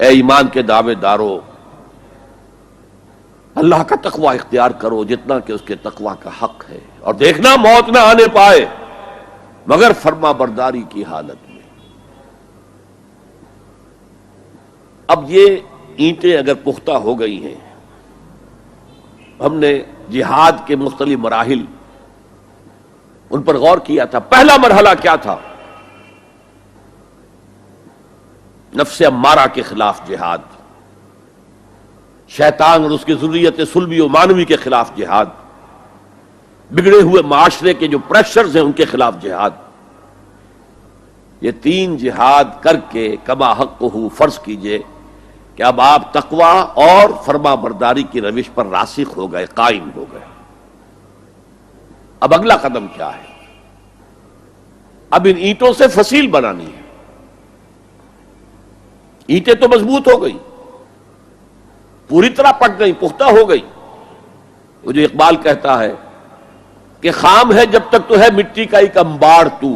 اے ایمان کے دعوے دارو، اللہ کا تقوی اختیار کرو جتنا کہ اس کے تقوی کا حق ہے، اور دیکھنا موت نہ آنے پائے مگر فرما برداری کی حالت میں۔ اب یہ اینٹیں اگر پختہ ہو گئی ہیں، ہم نے جہاد کے مختلف مراحل ان پر غور کیا تھا۔ پہلا مرحلہ کیا تھا؟ نفس امارہ کے خلاف جہاد، شیطان اور اس کی ذریت سلبی و مانوی کے خلاف جہاد، بگڑے ہوئے معاشرے کے جو پریشرز ہیں ان کے خلاف جہاد۔ یہ تین جہاد کر کے کما حقہ فرض کیجئے کہ اب آپ تقوی اور فرما برداری کی روش پر راسخ ہو گئے، قائم ہو گئے۔ اب اگلا قدم کیا ہے؟ اب ان اینٹوں سے فصیل بنانی ہے۔ اینٹیں تو مضبوط ہو گئی، پوری طرح پک گئی، پختہ ہو گئی۔ وہ جو اقبال کہتا ہے کہ خام ہے جب تک تو ہے مٹی کا ایک انبار تو،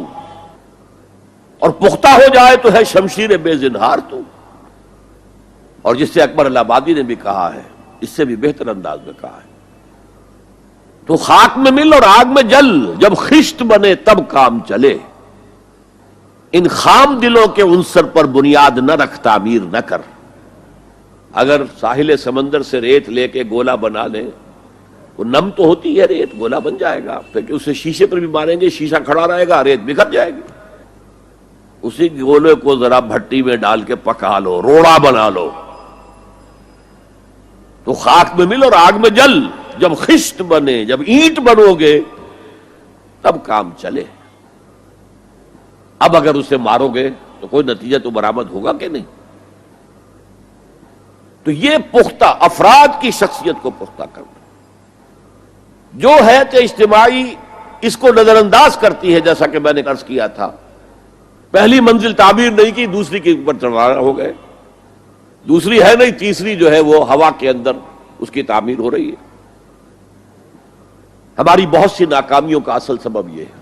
اور پختہ ہو جائے تو ہے شمشیر بے زنہار تو۔ اور جس سے اکبر الہ آبادی نے بھی کہا ہے، اس سے بھی بہتر انداز میں کہا ہے، تو خاک میں مل اور آگ میں جل، جب خشت بنے تب کام چلے، ان خام دلوں کے عنصر پر بنیاد نہ رکھ، تعمیر نہ کر۔ اگر ساحل سمندر سے ریت لے کے گولا بنا لیں، وہ نم تو ہوتی ہے ریت، گولا بن جائے گا، پھر اسے شیشے پر بھی ماریں گے، شیشہ کھڑا رہے گا، ریت بکھر جائے گی۔ اسی گولے کو ذرا بھٹی میں ڈال کے پکا لو، روڑا بنا لو، تو خاک میں مل اور آگ میں جل، جب خشت بنے، جب اینٹ بنو گے تب کام چلے۔ اب اگر اسے مارو گے تو کوئی نتیجہ تو برآمد ہوگا کہ نہیں؟ تو یہ پختہ افراد کی شخصیت کو پختہ کرنا، جو ہے کہ اجتماعی اس کو نظر انداز کرتی ہے، جیسا کہ میں نے عرض کیا تھا، پہلی منزل تعمیر نہیں کی، دوسری کے اوپر چڑھانا ہو گئے، دوسری ہے نہیں، تیسری جو ہے وہ ہوا کے اندر اس کی تعمیر ہو رہی ہے۔ ہماری بہت سی ناکامیوں کا اصل سبب یہ ہے۔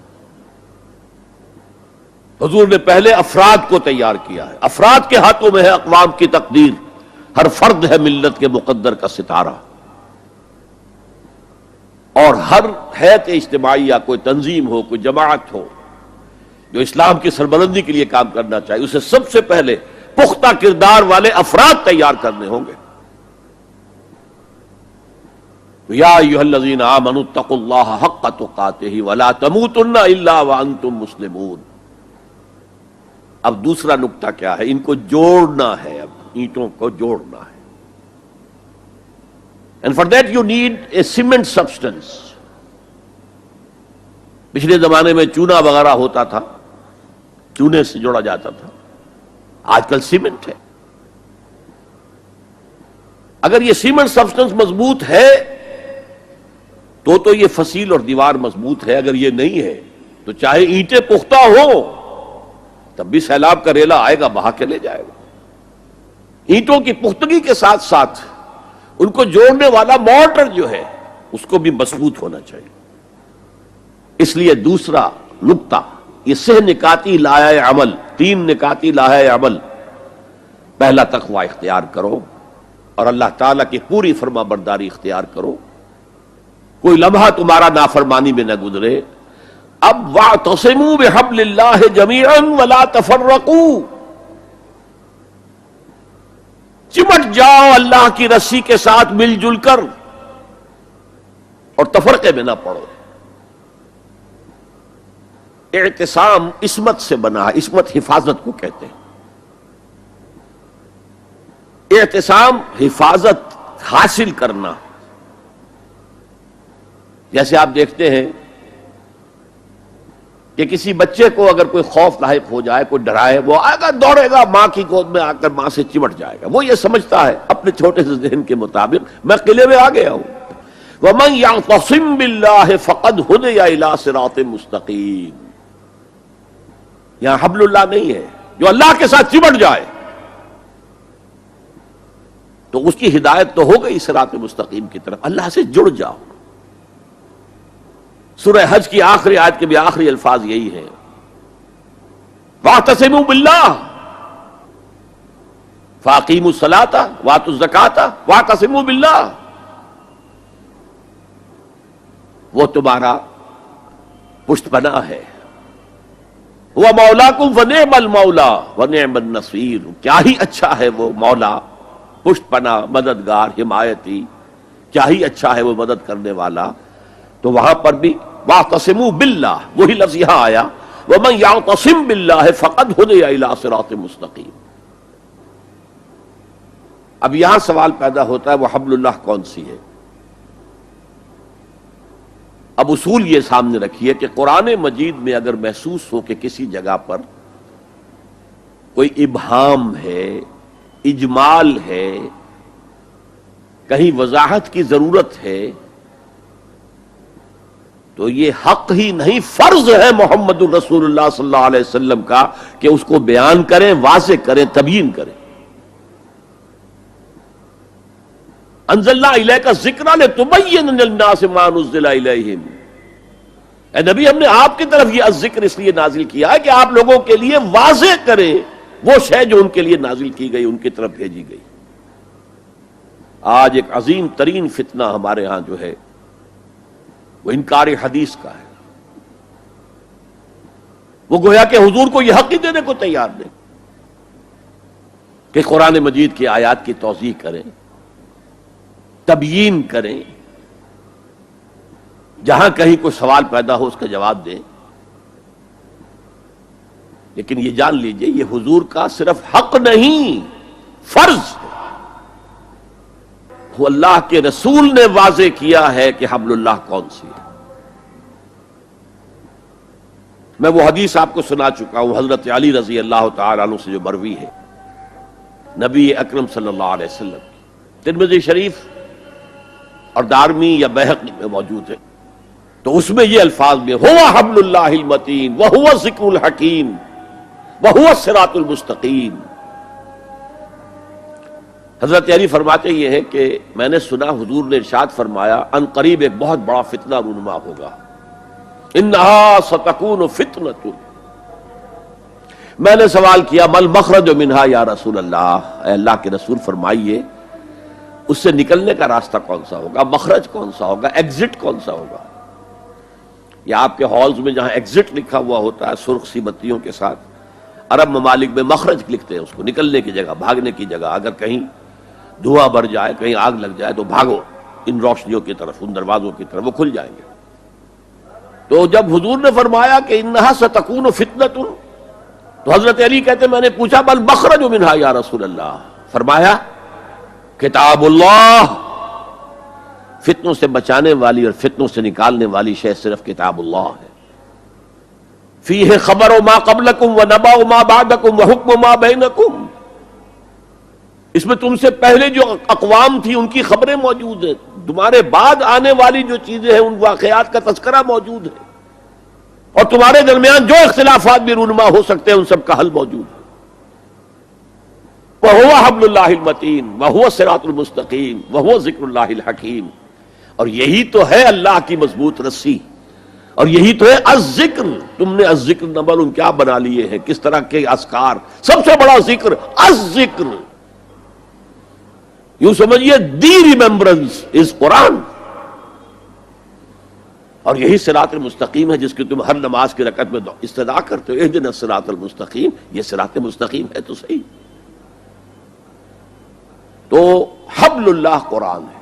حضور نے پہلے افراد کو تیار کیا ہے، افراد کے ہاتھوں میں ہے اقوام کی تقدیر، ہر فرد ہے ملت کے مقدر کا ستارہ، اور ہر حیت اجتماعی یا کوئی تنظیم ہو، کوئی جماعت ہو جو اسلام کی سربلندی کے لیے کام کرنا چاہیے، اسے سب سے پہلے پختہ کردار والے افراد تیار کرنے ہوں گے۔ یا ایھا الذین آمنوا اتقوا اللہ حق تقاتہ ولا تموتن الا وانتم مسلمون۔ اب دوسرا نکتہ کیا ہے؟ ان کو جوڑنا ہے، اب اینٹوں کو جوڑنا ہے۔ And for that you need a cement substance۔ پچھلے زمانے میں چونا وغیرہ ہوتا تھا، چونے سے جوڑا جاتا تھا، آج کل سیمنٹ ہے۔ اگر یہ سیمنٹ سبسٹنس مضبوط ہے تو یہ فصیل اور دیوار مضبوط ہے، اگر یہ نہیں ہے تو چاہے اینٹیں پختہ ہو تب بھی سیلاب کا ریلا آئے گا، بہا کے لے جائے گا۔ اینٹوں کی پختگی کے ساتھ ساتھ ان کو جوڑنے والا مورٹر جو ہے اس کو بھی مضبوط ہونا چاہیے۔ اس لیے دوسرا نکتہ، یہ سہ نکاتی لائحہ عمل، 3 نکاتی لائحہ عمل۔ پہلا تقوی اختیار کرو اور اللہ تعالیٰ کی پوری فرما برداری اختیار کرو، کوئی لمحہ تمہارا نافرمانی میں نہ گزرے۔ اب وَاعْتَصِمُوا بِحَبْلِ اللَّهِ جَمِيعًا وَلَا تَفَرَّقُوا، چمٹ جاؤ اللہ کی رسی کے ساتھ مل جل کر، اور تفرقے میں نہ پڑو۔ اعتصام عصمت سے بنا ہے، عصمت حفاظت کو کہتے ہیں۔ اعتصام حفاظت حاصل کرنا، جیسے آپ دیکھتے ہیں کہ کسی بچے کو اگر کوئی خوف لاحق ہو جائے، کوئی ڈرائے، وہ آئے گا، دوڑے گا، ماں کی گود میں آ کر ماں سے چمٹ جائے گا۔ وہ یہ سمجھتا ہے اپنے چھوٹے سے ذہن کے مطابق میں قلعے میں آ گیا ہوں۔ وَمَن يَعْتَصِم بِاللَّهِ فَقَدْ هُدِيَ إِلَىٰ صِرَاطٍ مُسْتَقِيمٍ۔ یہاں حبل اللہ نہیں ہے، جو اللہ کے ساتھ چمٹ جائے تو اس کی ہدایت تو ہو گئی صراط مستقیم کی طرف، اللہ سے جڑ جاؤ۔ سورہ حج کی آخری آیت کے بھی آخری الفاظ یہی ہیں، وَاعْتَصِمُوا بِاللَّهِ، فاقیموا الصلاۃ وآتوا الزکاۃ واعتصموا باللہ، وہ تمہارا پشت پناہ ہے. وہ مولاکم فنعم المولا ونعم النصیر، کیا ہی اچھا ہے وہ مولا، پشت پناہ، مددگار، حمایتی، کیا ہی اچھا ہے وہ مدد کرنے والا. تو وہاں پر بھی واعتصموا باللہ، وہی لفظ یہاں آیا ومن یعتصم باللہ فقد ہدی الی صراط مستقیم. اب یہاں سوال پیدا ہوتا ہے وہ حبل اللہ کون سی ہے؟ اب اصول یہ سامنے رکھیے کہ قرآن مجید میں اگر محسوس ہو کہ کسی جگہ پر کوئی ابہام ہے، اجمال ہے، کہیں وضاحت کی ضرورت ہے، تو یہ حق ہی نہیں فرض ہے محمد الرسول اللہ صلی اللہ علیہ وسلم کا کہ اس کو بیان کریں، واضح کریں، تبیین کریں. انزلنا الیک الذکر لتبین للناس ما نزل الیہم، اے نبی ہم نے آپ کی طرف یہ الذکر اس لیے نازل کیا ہے کہ آپ لوگوں کے لیے واضح کریں وہ شے جو ان کے لیے نازل کی گئی، ان کی طرف بھیجی گئی. آج ایک عظیم ترین فتنہ ہمارے ہاں جو ہے وہ انکار حدیث کا ہے. وہ گویا کہ حضور کو یہ حق ہی دینے کو تیار نہیں کہ قرآن مجید کی آیات کی توضیح کریں، تبیین کریں، جہاں کہیں کوئی سوال پیدا ہو اس کا جواب دیں. لیکن یہ جان لیجئے یہ حضور کا صرف حق نہیں، فرض ہے. وہ اللہ کے رسول نے واضح کیا ہے کہ حبل اللہ کون سی ہے. میں وہ حدیث آپ کو سنا چکا ہوں حضرت علی رضی اللہ تعالی عنہ سے جو مروی ہے نبی اکرم صلی اللہ علیہ وسلم کی، ترمذی شریف اور دارمی یا بیہقی میں موجود ہے. تو اس میں یہ الفاظ میں هو حبل اللہ المتین وهو الذکر الحکیم وهو الصراط المستقیم. حضرت علی فرماتے یہ ہیں کہ میں نے سنا حضور نے ارشاد فرمایا ان قریب ایک بہت بڑا فتنہ رونما ہوگا، انہا ستکون فتنۃ. میں نے سوال کیا مل مخرج منہا یا رسول اللہ، اے اللہ کے رسول فرمائیے اس سے نکلنے کا راستہ کون سا ہوگا، مخرج کون سا ہوگا، ایگزٹ کون سا ہوگا. یا آپ کے ہالز میں جہاں ایگزٹ لکھا ہوا ہوتا ہے سرخ سی بتیوں کے ساتھ، عرب ممالک میں مخرج لکھتے ہیں اس کو، نکلنے کی جگہ، بھاگنے کی جگہ. اگر کہیں دھواں بھر جائے، کہیں آگ لگ جائے تو بھاگو ان روشنیوں کی طرف، ان دروازوں کی طرف، وہ کھل جائیں گے. تو جب حضور نے فرمایا کہ انہا ستکون فتنۃ، تو حضرت علی کہتے میں نے پوچھا بل مخرج منہا یا رسول اللہ، فرمایا کتاب اللہ، فتنوں سے بچانے والی اور فتنوں سے نکالنے والی شے صرف کتاب اللہ ہے. فیہ خبر ما قبلکم ونبأ ما بعدکم وحکم ما بینکم، اس میں تم سے پہلے جو اقوام تھی ان کی خبریں موجود ہیں، تمہارے بعد آنے والی جو چیزیں ہیں ان واقعات کا تذکرہ موجود ہے، اور تمہارے درمیان جو اختلافات بھی رونما ہو سکتے ہیں ان سب کا حل موجود ہے. وَهُوَ حَبْلُ اللَّهِ الْمَتِينُ وَهُوَ الصِّرَاطُ الْمُسْتَقِيمُ وَهُوَ ذِكْرُ اللَّهِ الْحَكِيمُ. اور یہی تو ہے اللہ کی مضبوط رسی، اور یہی تو ہے الذکر. تم نے الذکر نمبر کیا بنا لیے ہیں، کس طرح کے اذکار، سب سے بڑا ذکر الذکر. یوں سمجھیے دی ریممبرنس از قرآن. اور یہی صراط المستقیم ہے جس کی تم ہر نماز کی رکعت میں استدعا کرتے ہو، اہدنا الصراط المستقیم. یہ صراط مستقیم ہے تو صحیح. تو حبل اللہ قرآن ہے.